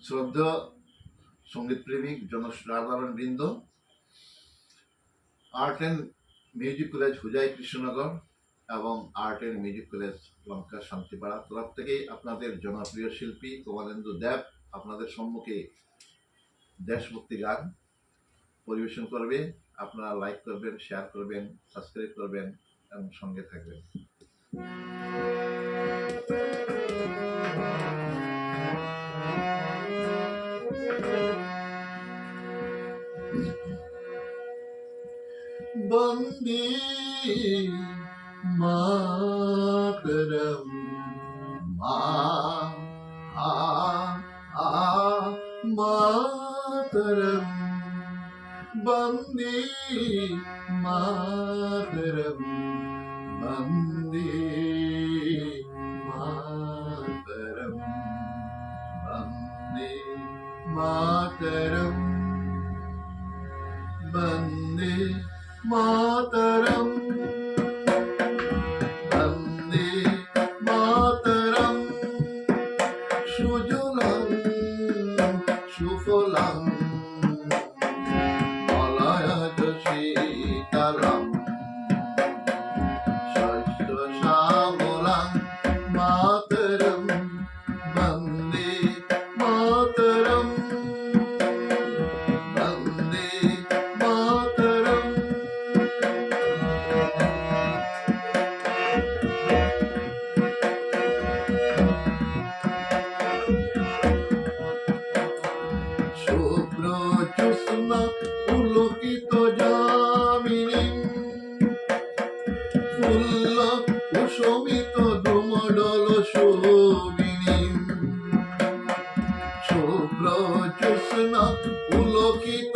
শ্রদ্ধেয় সঙ্গীত প্রেমিক জনসাধারণ বৃন্দ, আর্ট অ্যান্ড মিউজিক কলেজ হুজাই কৃষ্ণনগর এবং আর্ট অ্যান্ড মিউজিক কলেজ লঙ্কা শান্তিপাড়া তরফ থেকে আপনাদের জনপ্রিয় শিল্পী কমলেন্দু দেব আপনাদের সম্মুখে দেশভক্তি গান পরিবেশন করবে। আপনারা লাইক করবেন, শেয়ার করবেন, সাবস্ক্রাইব করবেন এবং সঙ্গে থাকবেন। বন্দে মাতরম মাতরম বন্দে মাতরম বন্দে মাতরম বন্দে মাতরম বন্দে মাতরম বন্দে মাতরম সুজলাং সুফলাং মলয়জ শীতলং শস্য শ্যামলাং মাতরম বন্দে মাতরম বন্দে মাতরম। শুভ্র জ্যোৎস্না পুলকিত যামিনী ফুল্ল কুসুমিত ধুমডল শোভিনী শুভ্র জ্যোৎস্না পুলকিত